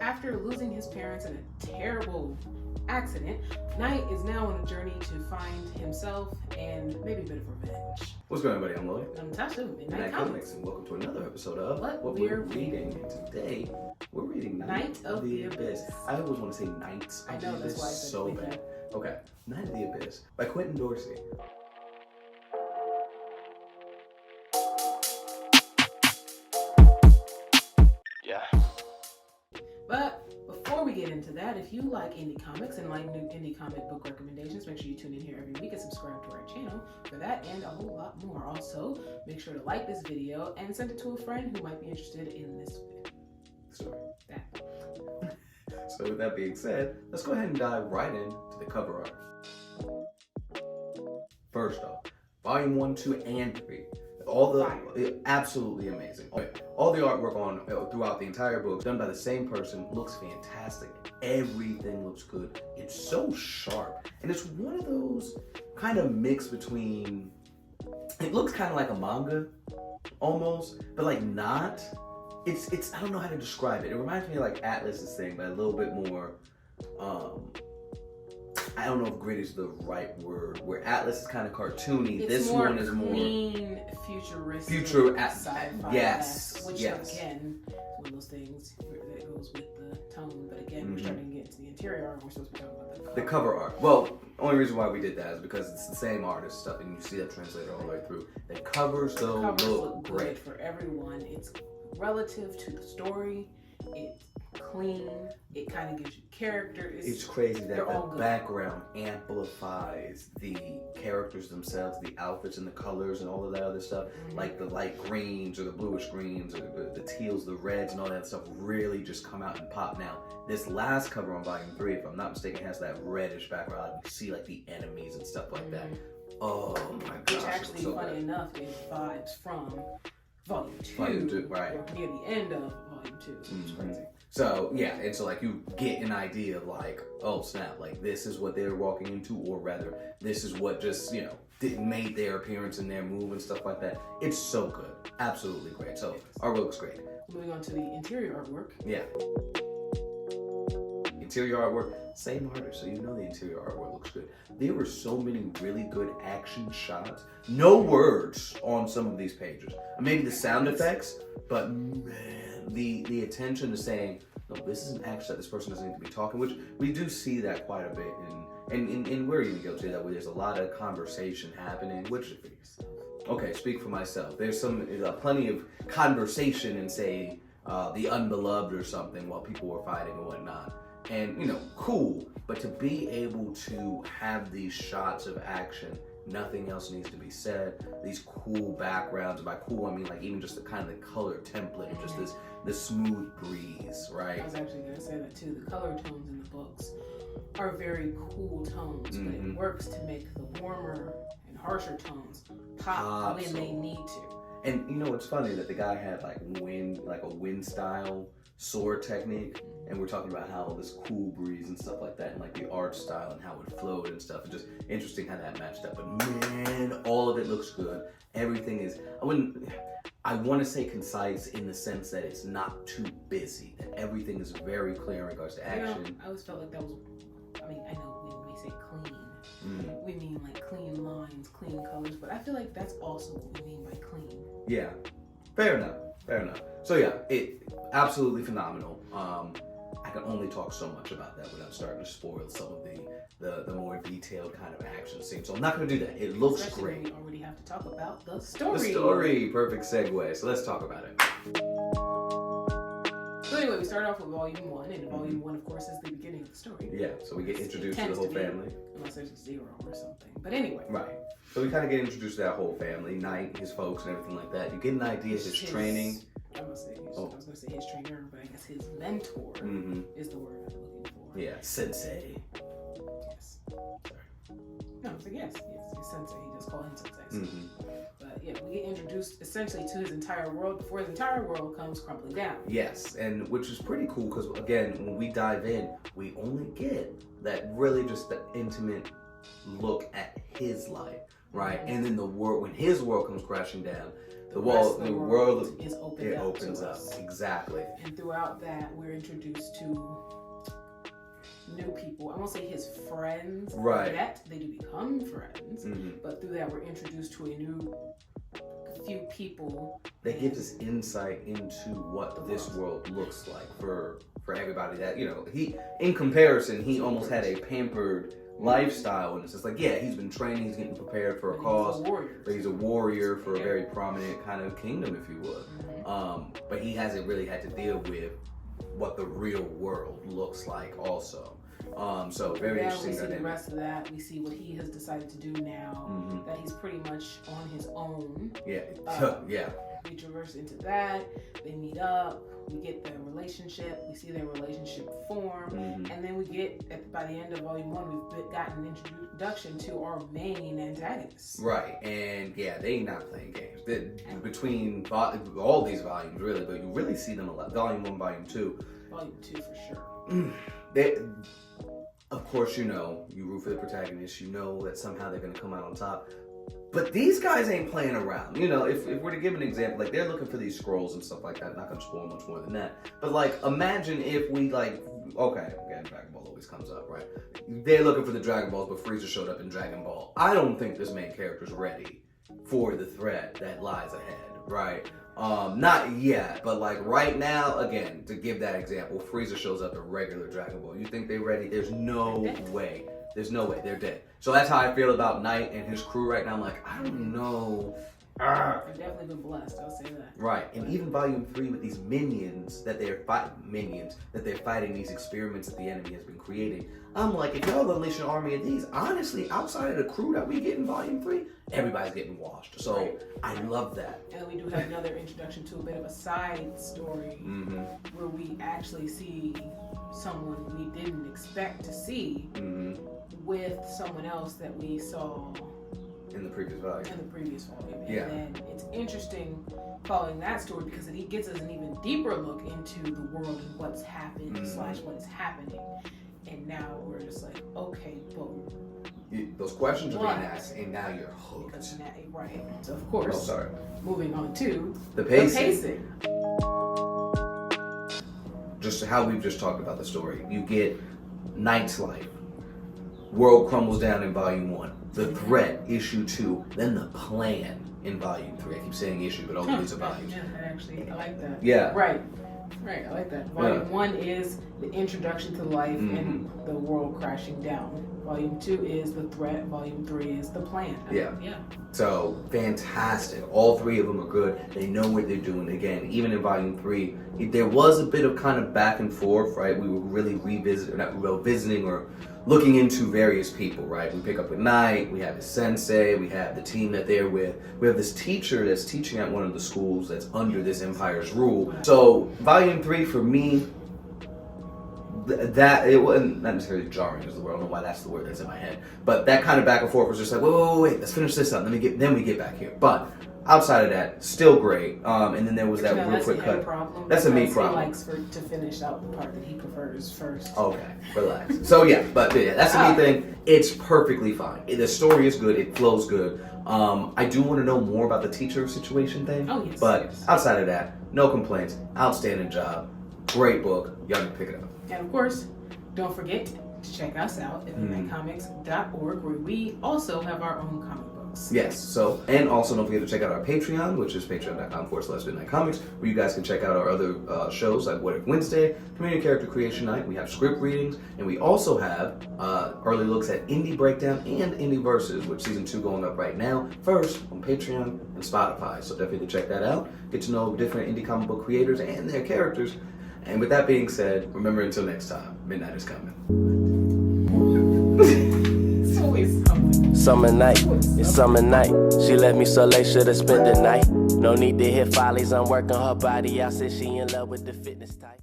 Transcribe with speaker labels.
Speaker 1: After losing his parents in a terrible accident, Knight is now on a journey to find himself and maybe a bit of revenge.
Speaker 2: What's going on, everybody? I'm Lloyd.
Speaker 1: I'm Tasha,
Speaker 2: Midnight Comics, and welcome to another episode of
Speaker 1: What
Speaker 2: We're Reading. And today, we're reading
Speaker 1: Night of the Abyss.
Speaker 2: I always want to say Knights of the Abyss.
Speaker 1: That's why I said
Speaker 2: so bad. Okay, Night of the Abyss by Quintin Dorsey.
Speaker 1: But before we get into that, if you like indie comics and like new indie comic book recommendations, make sure you tune in here every week and subscribe to our channel for that and a whole lot more. Also, make sure to like this video and send it to a friend who might be interested in this story.
Speaker 2: So with that being said, let's go ahead and dive right into the cover art. First off, Volume 1, 2, and 3. Absolutely amazing. All the artwork on throughout the entire book done by the same person, looks fantastic. Everything looks good. It's so sharp, and it's one of those kind of mix between. It looks kind of like a manga, almost, but like not. It's I don't know how to describe it. It reminds me of like Atlas's thing, but a little bit more. I don't know if gritty is the right word. Where Atlas is kind of cartoony, this one is more
Speaker 1: clean, futuristic, sci-fi.
Speaker 2: Yes,
Speaker 1: which
Speaker 2: yes.
Speaker 1: Again, one of those things that goes with the tone. But again, we're starting to get into the interior art. We're supposed to be talking about
Speaker 2: the cover art. Well, only reason why we did that is because it's the same artist stuff, and you see that translated all the way through. The covers though look great
Speaker 1: for everyone. It's relative to the story. It's clean. It kind of gives you character.
Speaker 2: It's crazy that the background amplifies the characters themselves, the outfits and the colors and all of that other stuff. Like the light greens or the bluish greens or the teals, the reds and all that stuff really just come out and pop. Now, this last cover on Volume 3, if I'm not mistaken, has that reddish background. You see like the enemies and stuff like that. Oh my gosh.
Speaker 1: Which actually,
Speaker 2: so
Speaker 1: funny enough, gave vibes from Volume 2,
Speaker 2: right?
Speaker 1: Or near the end of Volume 2, so it's crazy.
Speaker 2: So yeah, and so like you get an idea of like, oh snap, like this is what they're walking into, or rather, this is what just made their appearance in their move and stuff like that. It's so good, absolutely great. So artwork looks great.
Speaker 1: Moving on to the interior artwork.
Speaker 2: Yeah. Interior artwork, same artist, so you know the interior artwork looks good. There were so many really good action shots. No words on some of these pages. Maybe the sound effects, but man, the attention to saying, no, this is an action that this person doesn't need to be talking, which we do see that quite a bit and we're even guilty of that, where there's a lot of conversation happening, which, okay, speak for myself. There's plenty of conversation in, say, The Unbeloved or something while people were fighting and whatnot. And, cool, but to be able to have these shots of action, nothing else needs to be said, these cool backgrounds, and by cool I mean like even just the kind of the color template, of just the smooth breeze, right?
Speaker 1: I was actually going to say that too. The color tones in the books are very cool tones, but it works to make the warmer and harsher tones pop when they need to.
Speaker 2: And it's funny that the guy had like a wind style sword technique, and we're talking about how this cool breeze and stuff like that, and like the art style and how it flowed and stuff, and just interesting how that matched up. But man, all of it looks good. Everything is, I want to say concise in the sense that it's not too busy, that everything is very clear in regards to action.
Speaker 1: I always felt like that was, I know when we say clean, we mean like clean lines, clean colors, but I feel like that's also what we mean by clean.
Speaker 2: Yeah, fair enough. So yeah, it absolutely phenomenal. I can only talk so much about that without starting to spoil some of the more detailed kind of action scenes. So I'm not going to do that. It looks great.
Speaker 1: We already have to talk about the story.
Speaker 2: The story, perfect segue. So let's talk about it.
Speaker 1: So anyway, we started off with Volume 1, and Volume 1, of course, is the beginning of the story.
Speaker 2: Yeah, so we get introduced to the whole family.
Speaker 1: Unless there's a 0 or something. But anyway.
Speaker 2: Right. So we kind of get introduced to that whole family, Knight, his folks, and everything like that. You get an idea of his training.
Speaker 1: I was going to say his trainer, but I guess his mentor is the word I'm looking for.
Speaker 2: Yeah, sensei.
Speaker 1: Yes. Sorry. No, it's like yes, he's sensei. He just call him sensei. But yeah, we get introduced essentially to his entire world before his entire world comes crumbling down.
Speaker 2: Yes, and which is pretty cool because again, when we dive in, we only get that really just the intimate look at his life. right? And then the world, when his world comes crashing down, the
Speaker 1: world
Speaker 2: is
Speaker 1: opened up
Speaker 2: opens
Speaker 1: to
Speaker 2: up.
Speaker 1: us.
Speaker 2: Exactly.
Speaker 1: And throughout that, we're introduced to new people. I won't say his friends yet. They do become friends. But through that, we're introduced to a few people.
Speaker 2: That gives us insight into what this world looks like for everybody that, he, in comparison, he almost had a pampered lifestyle, and it's just like, yeah, he's been training, he's getting prepared for a cause, but he's a warrior for a very prominent kind of kingdom, if you would. But he hasn't really had to deal with what the real world looks like also. So very interesting.
Speaker 1: We see the rest of that. We see what he has decided to do now, that he's pretty much on his own.
Speaker 2: Yeah.
Speaker 1: We traverse into that. They meet up. We get their relationship. We see their relationship form, and then we get by the end of volume 1, we've gotten an introduction to our main antagonists.
Speaker 2: Right, and yeah, they not playing games. Between all these volumes, really, but you really see them a lot. Volume 1, volume 2.
Speaker 1: Volume 2 for sure.
Speaker 2: Of course, you root for the protagonist. You know that somehow they're going to come out on top. But these guys ain't playing around. If we're to give an example, like they're looking for these scrolls and stuff like that. Not going to spoil much more than that. But like, imagine if we again, Dragon Ball always comes up, right? They're looking for the Dragon Balls, but Frieza showed up in Dragon Ball. I don't think this main character's ready for the threat that lies ahead, right? Not yet, but like right now, again, to give that example, Frieza shows up in regular Dragon Ball. You think they're ready? There's no way. There's no way. They're dead. So that's how I feel about Knight and his crew right now. I'm like, I don't know.
Speaker 1: They've definitely been blessed, I'll say that.
Speaker 2: Right, and even volume 3 with these minions that they're fighting these experiments that the enemy has been creating. I'm like, if y'all unleash an army of these, honestly, outside of the crew that we get in volume 3, everybody's getting washed. So I love that.
Speaker 1: And then we do have another introduction to a bit of a side story where we actually see someone we didn't expect to see with someone else that we saw
Speaker 2: in the previous volume.
Speaker 1: And then it's interesting following that story because it gets us an even deeper look into the world and what's happened / what is happening. And now we're just like, okay, boom.
Speaker 2: Those questions are being asked, and now you're hooked.
Speaker 1: Right. So of course, moving on to
Speaker 2: the pacing. Just how we've just talked about the story. You get Knight's life. World crumbles down in volume 1. The threat, issue 2. Then the plan in volume 3. I keep saying issue, but all these are volumes.
Speaker 1: I like that.
Speaker 2: Yeah.
Speaker 1: Right, I like that. Volume 1 is the introduction to life and the world crashing down. Volume 2 is the threat. Volume 3 is the plan.
Speaker 2: Yeah. So, fantastic. All 3 of them are good. They know what they're doing. Again, even in volume 3, there was a bit of kind of back and forth, right? We were really visiting or looking into various people, right? We pick up with Knight, we have his sensei, we have the team that they're with. We have this teacher that's teaching at one of the schools that's under this empire's rule. So, volume 3 for me, that it wasn't not necessarily jarring is the word. I don't know why that's the word that's in my head. But that kind of back and forth was just like, wait, let's finish this up. Then we get back here. But outside of that, still great. And then there was that real quick cut. That's a me problem.
Speaker 1: He likes to finish out the part that he prefers first.
Speaker 2: Okay, relax. So that's the me thing. It's perfectly fine. The story is good. It flows good. I do want to know more about the teacher situation thing.
Speaker 1: Oh yes.
Speaker 2: But outside of that, no complaints. Outstanding job. Great book. Y'all can pick it up.
Speaker 1: And of course, don't forget to check us out at midnightcomics.org, where we also have our own comic books.
Speaker 2: Yes, so, and also don't forget to check out our Patreon, which is patreon.com/midnightcomics, where you guys can check out our other shows like What If Wednesday, Community Character Creation Night, we have script readings, and we also have early looks at Indie Breakdown and Indie Verses, with season 2 going up right now, first on Patreon and Spotify. So definitely check that out, get to know different indie comic book creators and their characters. And with that being said, remember until next time, midnight is coming.
Speaker 1: It's always something.
Speaker 3: Summer night, it's summer night. She left me so late, should've spent the night. No need to hit follies, I'm working her body out since she in love with the fitness type.